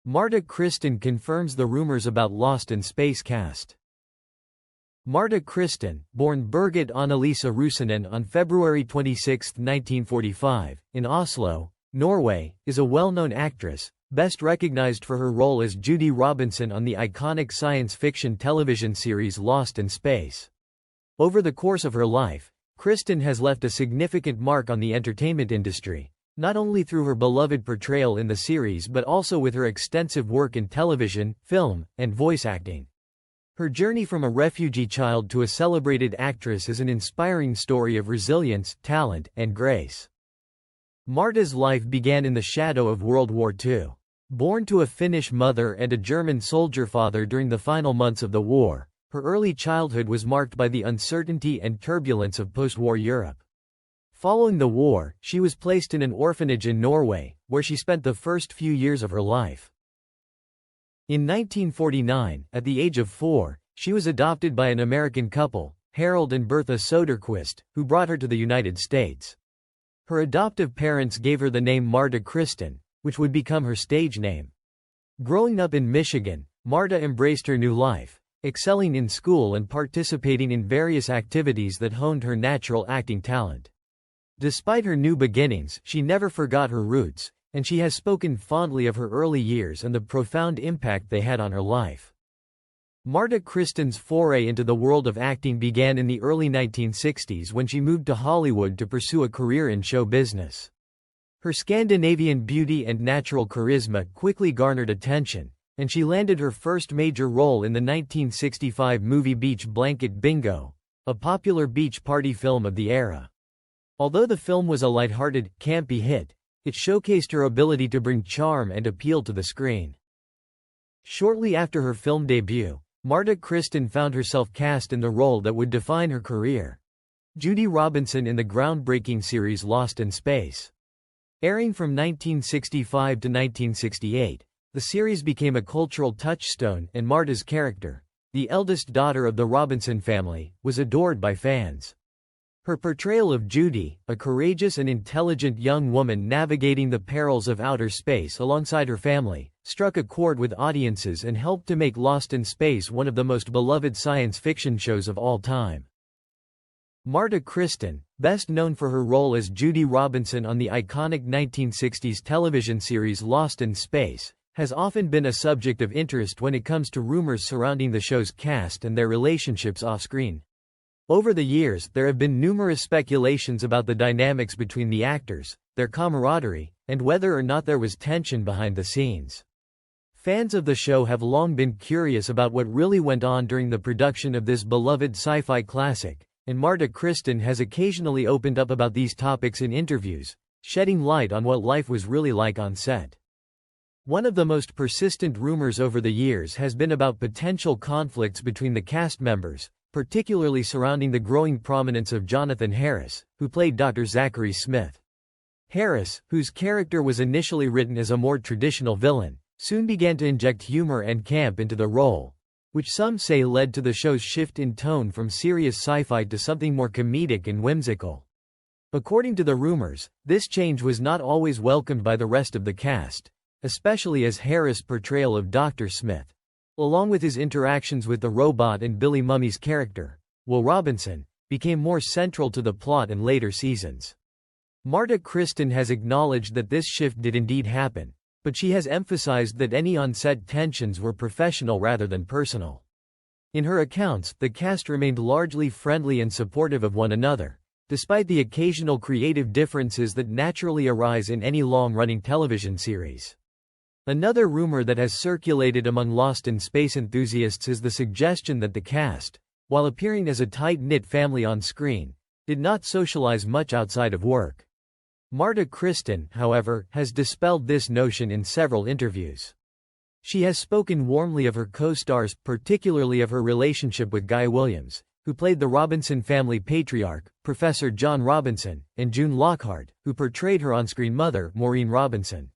Marta Kristen confirms the rumors about Lost in Space cast. Marta Kristen, born Birgit Annelise Rusanen on February 26, 1945, in Oslo, Norway, is a well-known actress, best recognized for her role as Judy Robinson on the iconic science fiction television series Lost in Space. Over the course of her life, Kristen has left a significant mark on the entertainment industry, not only through her beloved portrayal in the series but also with her extensive work in television, film, and voice acting. Her journey from a refugee child to a celebrated actress is an inspiring story of resilience, talent, and grace. Marta's life began in the shadow of World War II. Born to a Finnish mother and a German soldier father during the final months of the war, her early childhood was marked by the uncertainty and turbulence of post-war Europe. Following the war, she was placed in an orphanage in Norway, where she spent the first few years of her life. In 1949, at the age of 4, she was adopted by an American couple, Harold and Bertha Soderquist, who brought her to the United States. Her adoptive parents gave her the name Marta Kristen, which would become her stage name. Growing up in Michigan, Marta embraced her new life, excelling in school and participating in various activities that honed her natural acting talent. Despite her new beginnings, she never forgot her roots, and she has spoken fondly of her early years and the profound impact they had on her life. Marta Kristen's foray into the world of acting began in the early 1960s when she moved to Hollywood to pursue a career in show business. Her Scandinavian beauty and natural charisma quickly garnered attention, and she landed her first major role in the 1965 movie Beach Blanket Bingo, a popular beach party film of the era. Although the film was a lighthearted, campy hit, it showcased her ability to bring charm and appeal to the screen. Shortly after her film debut, Marta Kristen found herself cast in the role that would define her career: Judy Robinson in the groundbreaking series Lost in Space. Airing from 1965 to 1968, the series became a cultural touchstone, and Marta's character, the eldest daughter of the Robinson family, was adored by fans. Her portrayal of Judy, a courageous and intelligent young woman navigating the perils of outer space alongside her family, struck a chord with audiences and helped to make Lost in Space one of the most beloved science fiction shows of all time. Marta Kristen, best known for her role as Judy Robinson on the iconic 1960s television series Lost in Space, has often been a subject of interest when it comes to rumors surrounding the show's cast and their relationships off-screen. Over the years, there have been numerous speculations about the dynamics between the actors, their camaraderie, and whether or not there was tension behind the scenes. Fans of the show have long been curious about what really went on during the production of this beloved sci-fi classic, and Marta Kristen has occasionally opened up about these topics in interviews, shedding light on what life was really like on set. One of the most persistent rumors over the years has been about potential conflicts between the cast members, particularly surrounding the growing prominence of Jonathan Harris, who played Dr. Zachary Smith. Harris, whose character was initially written as a more traditional villain, soon began to inject humor and camp into the role, which some say led to the show's shift in tone from serious sci-fi to something more comedic and whimsical. According to the rumors, this change was not always welcomed by the rest of the cast, especially as Harris' portrayal of Dr. Smith, along with his interactions with the robot and Billy Mummy's character, Will Robinson, became more central to the plot in later seasons. Marta Kristen has acknowledged that this shift did indeed happen, but she has emphasized that any on-set tensions were professional rather than personal. In her accounts, the cast remained largely friendly and supportive of one another, despite the occasional creative differences that naturally arise in any long-running television series. Another rumor that has circulated among Lost in Space enthusiasts is the suggestion that the cast, while appearing as a tight-knit family on screen, did not socialize much outside of work. Marta Kristen, however, has dispelled this notion in several interviews. She has spoken warmly of her co-stars, particularly of her relationship with Guy Williams, who played the Robinson family patriarch, Professor John Robinson, and June Lockhart, who portrayed her on-screen mother, Maureen Robinson.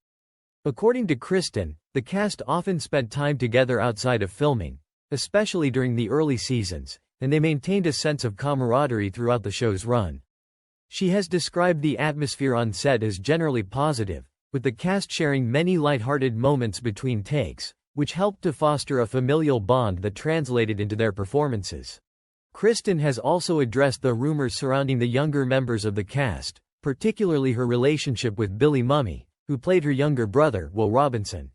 According to Kristen, the cast often spent time together outside of filming, especially during the early seasons, and they maintained a sense of camaraderie throughout the show's run. She has described the atmosphere on set as generally positive, with the cast sharing many light-hearted moments between takes, which helped to foster a familial bond that translated into their performances. Kristen has also addressed the rumors surrounding the younger members of the cast, particularly her relationship with Billy Mumy, who played her younger brother, Will Robinson.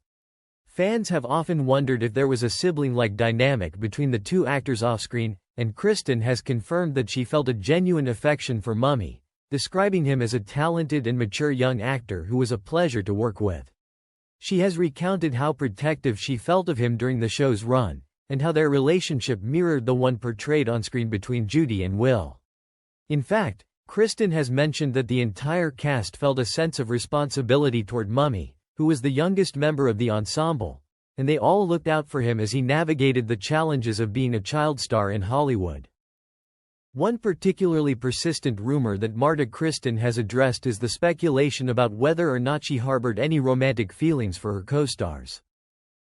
Fans have often wondered if there was a sibling-like dynamic between the two actors off-screen, and Kristen has confirmed that she felt a genuine affection for Mumy, describing him as a talented and mature young actor who was a pleasure to work with. She has recounted how protective she felt of him during the show's run, and how their relationship mirrored the one portrayed on-screen between Judy and Will. In fact, Kristen has mentioned that the entire cast felt a sense of responsibility toward Mumy, who was the youngest member of the ensemble, and they all looked out for him as he navigated the challenges of being a child star in Hollywood. One particularly persistent rumor that Marta Kristen has addressed is the speculation about whether or not she harbored any romantic feelings for her co-stars.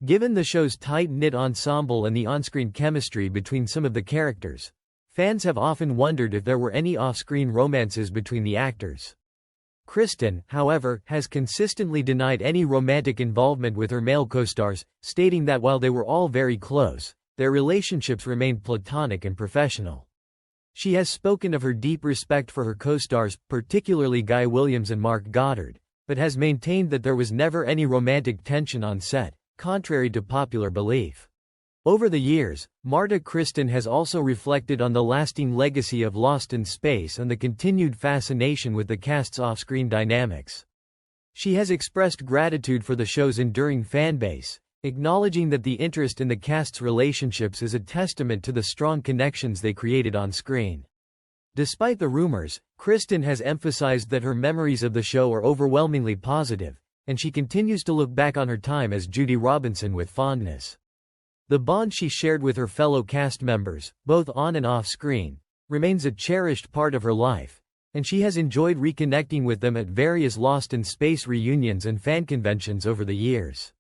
Given the show's tight-knit ensemble and the on-screen chemistry between some of the characters, fans have often wondered if there were any off-screen romances between the actors. Kristen, however, has consistently denied any romantic involvement with her male co-stars, stating that while they were all very close, their relationships remained platonic and professional. She has spoken of her deep respect for her co-stars, particularly Guy Williams and Mark Goddard, but has maintained that there was never any romantic tension on set, contrary to popular belief. Over the years, Marta Kristen has also reflected on the lasting legacy of Lost in Space and the continued fascination with the cast's off-screen dynamics. She has expressed gratitude for the show's enduring fanbase, acknowledging that the interest in the cast's relationships is a testament to the strong connections they created on screen. Despite the rumors, Kristen has emphasized that her memories of the show are overwhelmingly positive, and she continues to look back on her time as Judy Robinson with fondness. The bond she shared with her fellow cast members, both on and off screen, remains a cherished part of her life, and she has enjoyed reconnecting with them at various Lost in Space reunions and fan conventions over the years.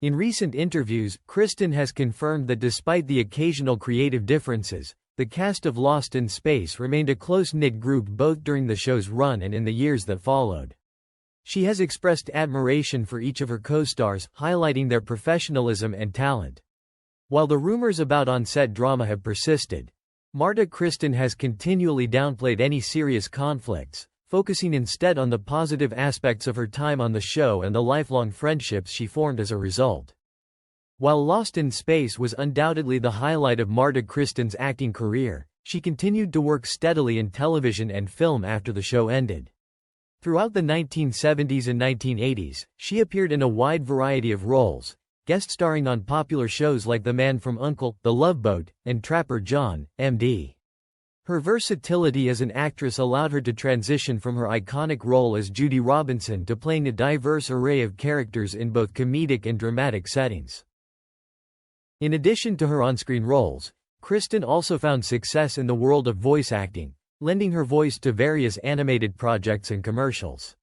In recent interviews, Kristen has confirmed that despite the occasional creative differences, the cast of Lost in Space remained a close-knit group both during the show's run and in the years that followed. She has expressed admiration for each of her co-stars, highlighting their professionalism and talent. While the rumors about on-set drama have persisted, Marta Kristen has continually downplayed any serious conflicts, focusing instead on the positive aspects of her time on the show and the lifelong friendships she formed as a result. While Lost in Space was undoubtedly the highlight of Marta Kristen's acting career, she continued to work steadily in television and film after the show ended. Throughout the 1970s and 1980s, she appeared in a wide variety of roles, guest starring on popular shows like The Man from U.N.C.L.E., The Love Boat, and Trapper John, M.D. Her versatility as an actress allowed her to transition from her iconic role as Judy Robinson to playing a diverse array of characters in both comedic and dramatic settings. In addition to her on-screen roles, Kristen also found success in the world of voice acting, lending her voice to various animated projects and commercials.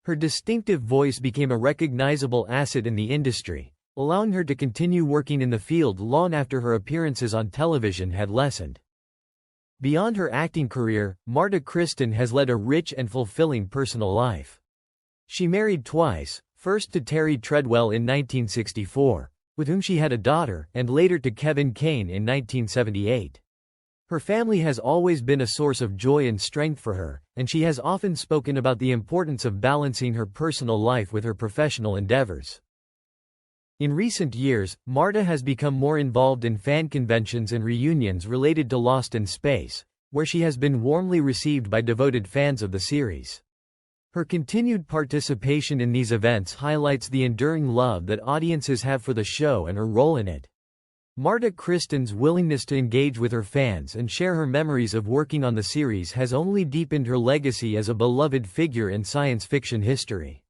Her distinctive voice became a recognizable asset in the industry, allowing her to continue working in the field long after her appearances on television had lessened. Beyond her acting career, Marta Kristen has led a rich and fulfilling personal life. She married twice, first to Terry Treadwell in 1964, with whom she had a daughter, and later to Kevin Kane in 1978. Her family has always been a source of joy and strength for her, and she has often spoken about the importance of balancing her personal life with her professional endeavors. In recent years, Marta has become more involved in fan conventions and reunions related to Lost in Space, where she has been warmly received by devoted fans of the series. Her continued participation in these events highlights the enduring love that audiences have for the show and her role in it. Marta Kristen's willingness to engage with her fans and share her memories of working on the series has only deepened her legacy as a beloved figure in science fiction history.